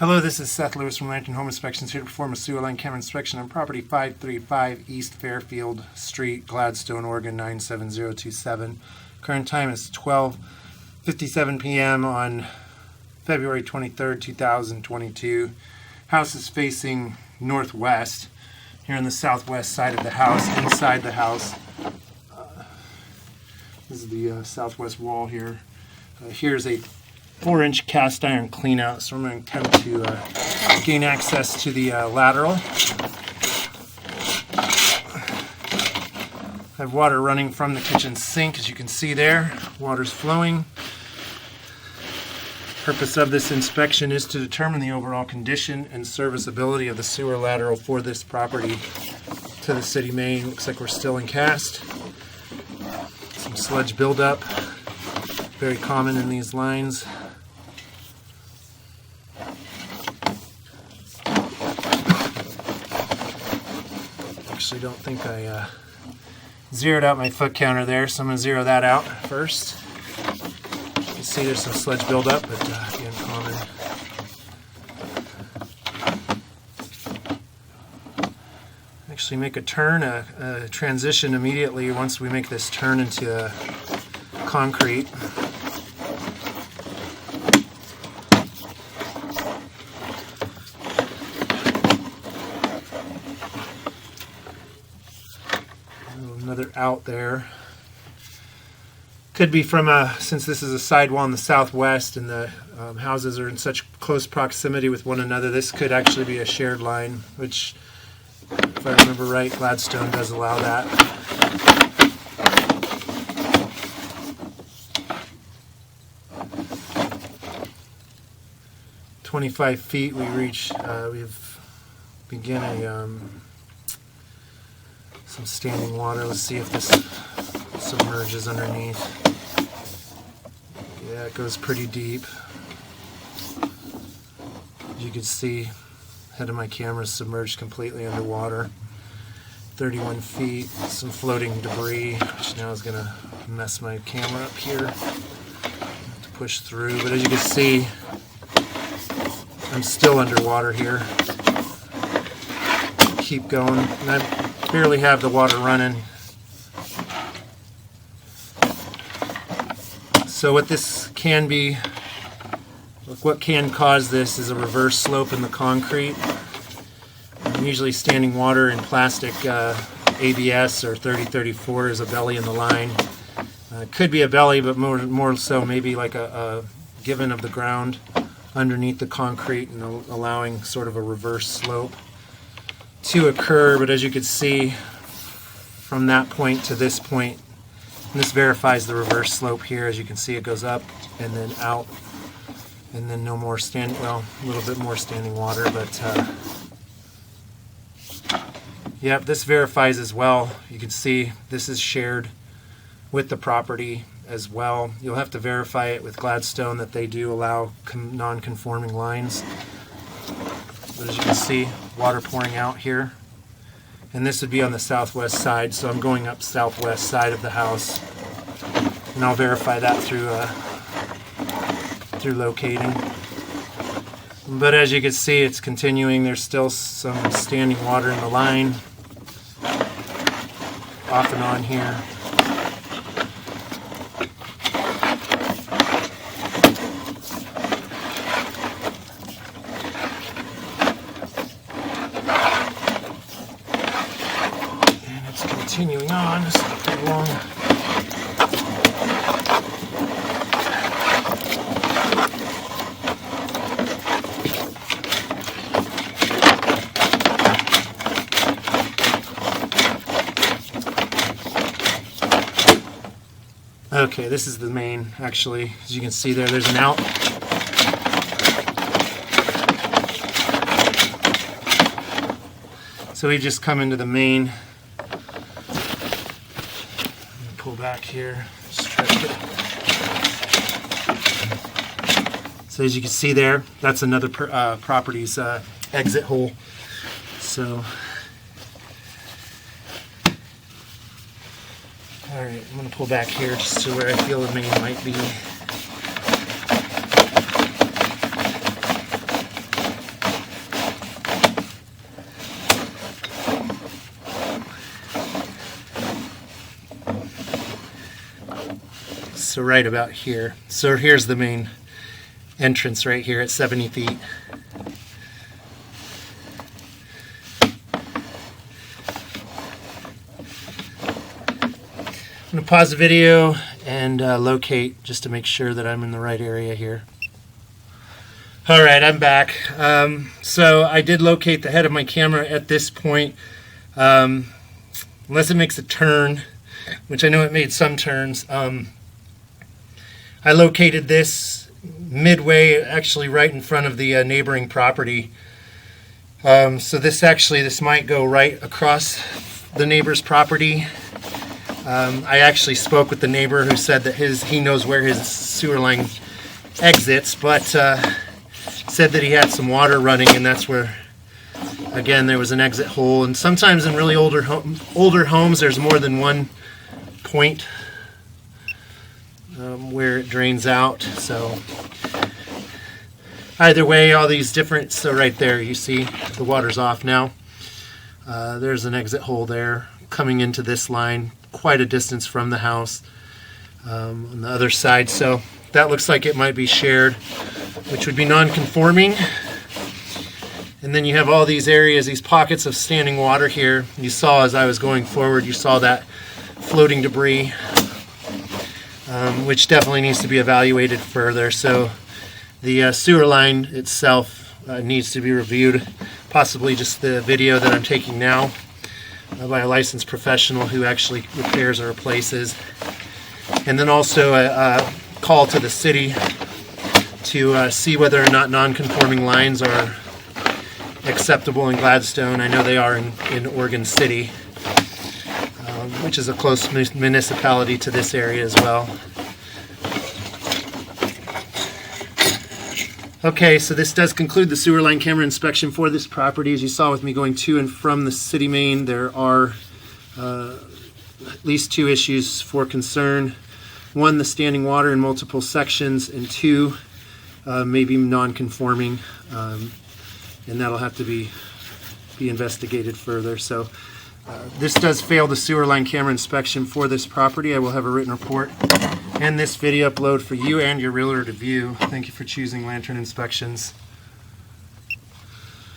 Hello, this is Seth Lewis from Lantern Home Inspections, here to perform a sewer line camera inspection on property 535 East Fairfield Street, Gladstone, Oregon 97027. Current time is 12:57 p.m. on February 23rd, 2022. House is facing northwest. Here on the southwest side of the house, inside the house, this is the southwest wall here. Here's a 4-inch cast iron clean out, so I'm going to attempt to gain access to the lateral. I have water running from the kitchen sink, as you can see there. Water's flowing. Purpose of this inspection is to determine the overall condition and serviceability of the sewer lateral for this property to the city main. Looks like we're still in cast. Some sludge buildup, very common in these lines. Actually, don't think I zeroed out my foot counter there, so I'm going to zero that out first. You can see there's some sludge buildup, but again, common. Actually make a turn, a transition immediately once we make this turn into concrete. Another out there. Could be from since this is a sidewall in the southwest and the houses are in such close proximity with one another, this could actually be a shared line, which, if I remember right, Gladstone does allow that. "25 feet we reach, we've begin some standing water. Let's see if this submerges underneath. Yeah, it goes pretty deep. As you can see, head of my camera is submerged completely underwater. 31 feet, some floating debris, which now is going to mess my camera up here. I have to push through, but as you can see, I'm still underwater here. Keep going, and I barely have the water running. So what this can be, what can cause this is a reverse slope in the concrete. Usually standing water in plastic ABS or 3034 is a belly in the line. It could be a belly, but more so maybe like a given of the ground underneath the concrete and allowing sort of a reverse slope to occur. But as you can see, from that point to this point, this verifies the reverse slope here. As you can see, it goes up and then out, and then no more standing, well, a little bit more standing water, but yep, this verifies as well. You can see this is shared with the property as well. You'll have to verify it with Gladstone that they do allow non-conforming lines. But as you can see, water pouring out here. And this would be on the southwest side, so I'm going up southwest side of the house. And I'll verify that through locating. But as you can see, it's continuing. There's still some standing water in the line, off and on here. Continuing on, just pretty long. Okay, this is the main, actually. As you can see there's an out. So we just come into the main. Pull back here. Just try to get it. So as you can see there, that's another property's exit hole. So, all right, I'm going to pull back here just to where I feel the main might be. so right about here. So here's the main entrance right here at 70 feet. I'm going to pause the video and locate just to make sure that I'm in the right area here. Alright, I'm back. So I did locate the head of my camera at this point. Unless it makes a turn, which I know it made some turns. I located this midway, actually right in front of the neighboring property. So this might go right across the neighbor's property. I actually spoke with the neighbor who said that he knows where his sewer line exits, but said that he had some water running, and that's where, again, there was an exit hole. And sometimes in really older homes, there's more than one point where it drains out. So either way, all these different, so right there you see the water's off now. There's an exit hole there coming into this line quite a distance from the house on the other side. So that looks like it might be shared, which would be non-conforming. And then you have all these areas, these pockets of standing water here. You saw as I was going forward, you saw that floating debris, which definitely needs to be evaluated further. So the sewer line itself needs to be reviewed, possibly just the video that I'm taking now by a licensed professional who actually repairs or replaces. And then also a call to the city to see whether or not non-conforming lines are acceptable in Gladstone. I know they are in Oregon City, which is a close municipality to this area as well. Okay, so this does conclude the sewer line camera inspection for this property. As you saw with me going to and from the city main, there are at least two issues for concern. One, the standing water in multiple sections, and two, maybe non-conforming, and that'll have to be investigated further. So this does fail the sewer line camera inspection for this property. I will have a written report and this video upload for you and your realtor to view. Thank you for choosing Lantern Inspections.